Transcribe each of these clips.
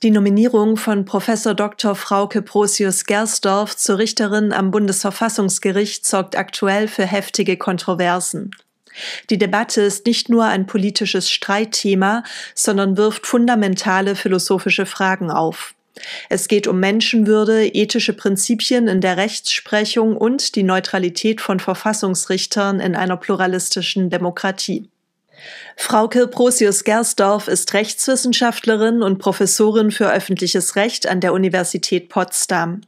Die Nominierung von Prof. Dr. Frauke Brosius-Gersdorf zur Richterin am Bundesverfassungsgericht sorgt aktuell für heftige Kontroversen. Die Debatte ist nicht nur ein politisches Streitthema, sondern wirft fundamentale philosophische Fragen auf. Es geht um Menschenwürde, ethische Prinzipien in der Rechtsprechung und die Neutralität von Verfassungsrichtern in einer pluralistischen Demokratie. Frauke Brosius-Gersdorf ist Rechtswissenschaftlerin und Professorin für öffentliches Recht an der Universität Potsdam.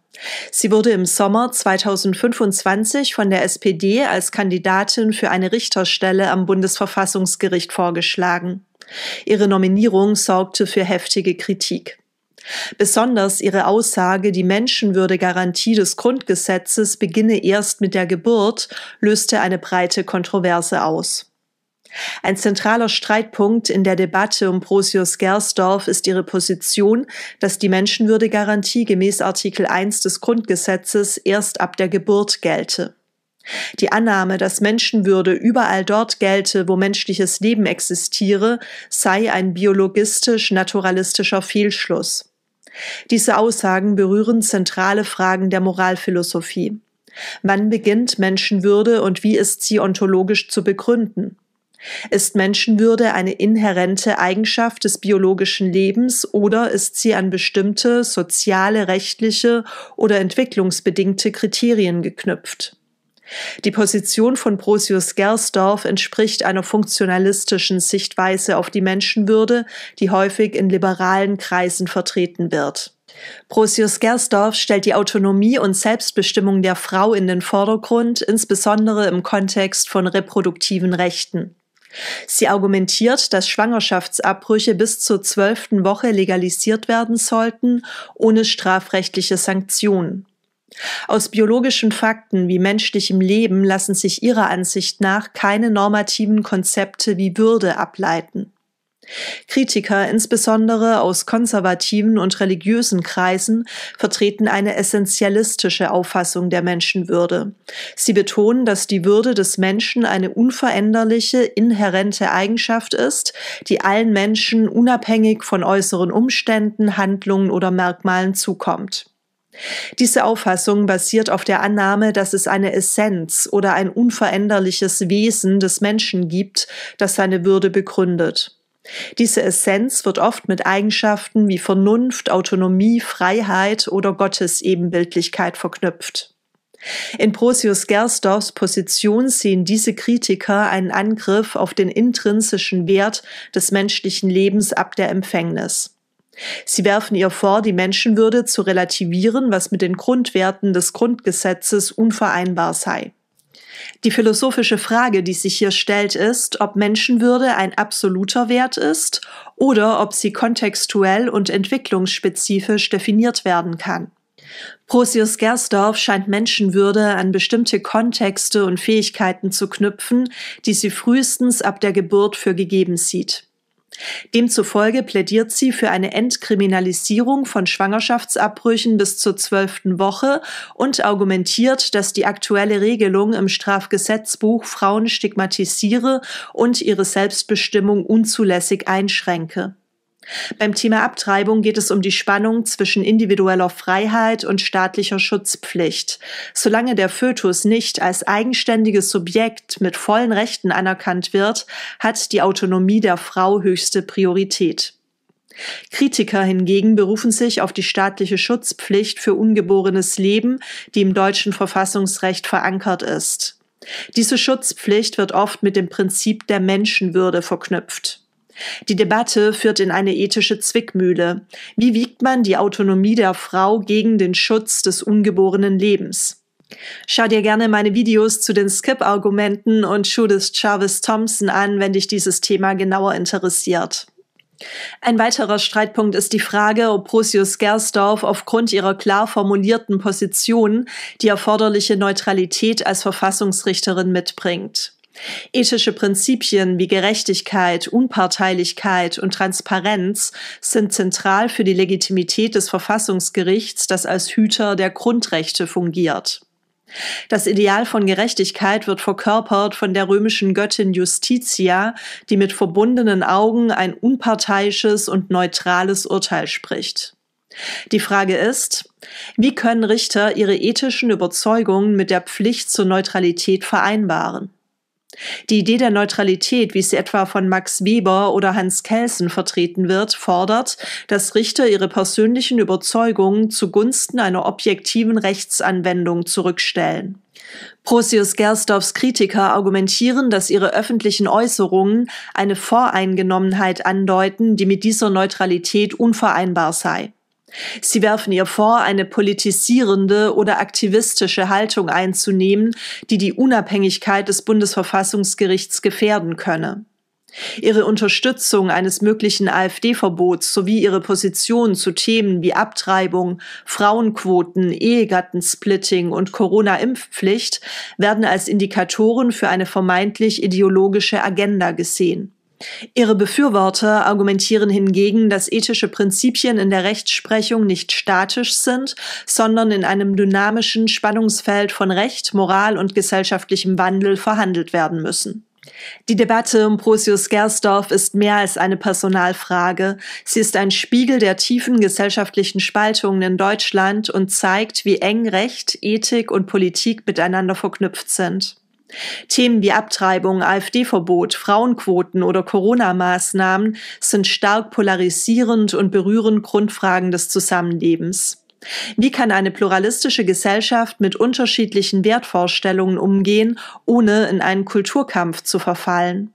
Sie wurde im Sommer 2025 von der SPD als Kandidatin für eine Richterstelle am Bundesverfassungsgericht vorgeschlagen. Ihre Nominierung sorgte für heftige Kritik. Besonders ihre Aussage, die Menschenwürdegarantie des Grundgesetzes beginne erst mit der Geburt, löste eine breite Kontroverse aus. Ein zentraler Streitpunkt in der Debatte um Brosius-Gersdorf ist ihre Position, dass die Menschenwürdegarantie gemäß Artikel 1 des Grundgesetzes erst ab der Geburt gelte. Die Annahme, dass Menschenwürde überall dort gelte, wo menschliches Leben existiere, sei ein biologistisch-naturalistischer Fehlschluss. Diese Aussagen berühren zentrale Fragen der Moralphilosophie. Wann beginnt Menschenwürde und wie ist sie ontologisch zu begründen? Ist Menschenwürde eine inhärente Eigenschaft des biologischen Lebens oder ist sie an bestimmte soziale, rechtliche oder entwicklungsbedingte Kriterien geknüpft? Die Position von Brosius-Gersdorf entspricht einer funktionalistischen Sichtweise auf die Menschenwürde, die häufig in liberalen Kreisen vertreten wird. Brosius-Gersdorf stellt die Autonomie und Selbstbestimmung der Frau in den Vordergrund, insbesondere im Kontext von reproduktiven Rechten. Sie argumentiert, dass Schwangerschaftsabbrüche bis zur 12. Woche legalisiert werden sollten, ohne strafrechtliche Sanktionen. Aus biologischen Fakten wie menschlichem Leben lassen sich ihrer Ansicht nach keine normativen Konzepte wie Würde ableiten. Kritiker, insbesondere aus konservativen und religiösen Kreisen, vertreten eine essentialistische Auffassung der Menschenwürde. Sie betonen, dass die Würde des Menschen eine unveränderliche, inhärente Eigenschaft ist, die allen Menschen unabhängig von äußeren Umständen, Handlungen oder Merkmalen zukommt. Diese Auffassung basiert auf der Annahme, dass es eine Essenz oder ein unveränderliches Wesen des Menschen gibt, das seine Würde begründet. Diese Essenz wird oft mit Eigenschaften wie Vernunft, Autonomie, Freiheit oder Gottesebenbildlichkeit verknüpft. In Brosius-Gersdorfs Position sehen diese Kritiker einen Angriff auf den intrinsischen Wert des menschlichen Lebens ab der Empfängnis. Sie werfen ihr vor, die Menschenwürde zu relativieren, was mit den Grundwerten des Grundgesetzes unvereinbar sei. Die philosophische Frage, die sich hier stellt, ist, ob Menschenwürde ein absoluter Wert ist oder ob sie kontextuell und entwicklungsspezifisch definiert werden kann. Brosius-Gersdorf scheint Menschenwürde an bestimmte Kontexte und Fähigkeiten zu knüpfen, die sie frühestens ab der Geburt für gegeben sieht. Demzufolge plädiert sie für eine Entkriminalisierung von Schwangerschaftsabbrüchen bis zur 12. Woche und argumentiert, dass die aktuelle Regelung im Strafgesetzbuch Frauen stigmatisiere und ihre Selbstbestimmung unzulässig einschränke. Beim Thema Abtreibung geht es um die Spannung zwischen individueller Freiheit und staatlicher Schutzpflicht. Solange der Fötus nicht als eigenständiges Subjekt mit vollen Rechten anerkannt wird, hat die Autonomie der Frau höchste Priorität. Kritiker hingegen berufen sich auf die staatliche Schutzpflicht für ungeborenes Leben, die im deutschen Verfassungsrecht verankert ist. Diese Schutzpflicht wird oft mit dem Prinzip der Menschenwürde verknüpft. Die Debatte führt in eine ethische Zwickmühle. Wie wiegt man die Autonomie der Frau gegen den Schutz des ungeborenen Lebens? Schau dir gerne meine Videos zu den Skip-Argumenten und Judith Jarvis Thomson an, wenn dich dieses Thema genauer interessiert. Ein weiterer Streitpunkt ist die Frage, ob Brosius-Gersdorf aufgrund ihrer klar formulierten Position die erforderliche Neutralität als Verfassungsrichterin mitbringt. Ethische Prinzipien wie Gerechtigkeit, Unparteilichkeit und Transparenz sind zentral für die Legitimität des Verfassungsgerichts, das als Hüter der Grundrechte fungiert. Das Ideal von Gerechtigkeit wird verkörpert von der römischen Göttin Justitia, die mit verbundenen Augen ein unparteiisches und neutrales Urteil spricht. Die Frage ist, wie können Richter ihre ethischen Überzeugungen mit der Pflicht zur Neutralität vereinbaren? Die Idee der Neutralität, wie sie etwa von Max Weber oder Hans Kelsen vertreten wird, fordert, dass Richter ihre persönlichen Überzeugungen zugunsten einer objektiven Rechtsanwendung zurückstellen. Brosius-Gersdorffs Kritiker argumentieren, dass ihre öffentlichen Äußerungen eine Voreingenommenheit andeuten, die mit dieser Neutralität unvereinbar sei. Sie werfen ihr vor, eine politisierende oder aktivistische Haltung einzunehmen, die die Unabhängigkeit des Bundesverfassungsgerichts gefährden könne. Ihre Unterstützung eines möglichen AfD-Verbots sowie ihre Position zu Themen wie Abtreibung, Frauenquoten, Ehegattensplitting und Corona-Impfpflicht werden als Indikatoren für eine vermeintlich ideologische Agenda gesehen. Ihre Befürworter argumentieren hingegen, dass ethische Prinzipien in der Rechtsprechung nicht statisch sind, sondern in einem dynamischen Spannungsfeld von Recht, Moral und gesellschaftlichem Wandel verhandelt werden müssen. Die Debatte um Brosius-Gersdorff ist mehr als eine Personalfrage. Sie ist ein Spiegel der tiefen gesellschaftlichen Spaltungen in Deutschland und zeigt, wie eng Recht, Ethik und Politik miteinander verknüpft sind. Themen wie Abtreibung, AfD-Verbot, Frauenquoten oder Corona-Maßnahmen sind stark polarisierend und berühren Grundfragen des Zusammenlebens. Wie kann eine pluralistische Gesellschaft mit unterschiedlichen Wertvorstellungen umgehen, ohne in einen Kulturkampf zu verfallen?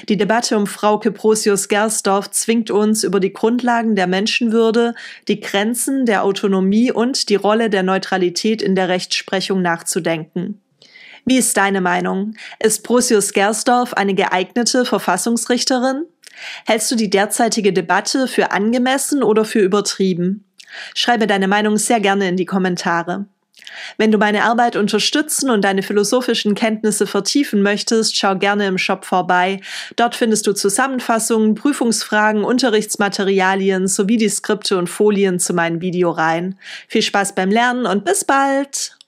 Die Debatte um Frauke Brosius-Gersdorff zwingt uns, über die Grundlagen der Menschenwürde, die Grenzen der Autonomie und die Rolle der Neutralität in der Rechtsprechung nachzudenken. Wie ist deine Meinung? Ist Brosius-Gersdorff eine geeignete Verfassungsrichterin? Hältst du die derzeitige Debatte für angemessen oder für übertrieben? Schreibe deine Meinung sehr gerne in die Kommentare. Wenn du meine Arbeit unterstützen und deine philosophischen Kenntnisse vertiefen möchtest, schau gerne im Shop vorbei. Dort findest du Zusammenfassungen, Prüfungsfragen, Unterrichtsmaterialien sowie die Skripte und Folien zu meinen Videoreihen. Viel Spaß beim Lernen und bis bald!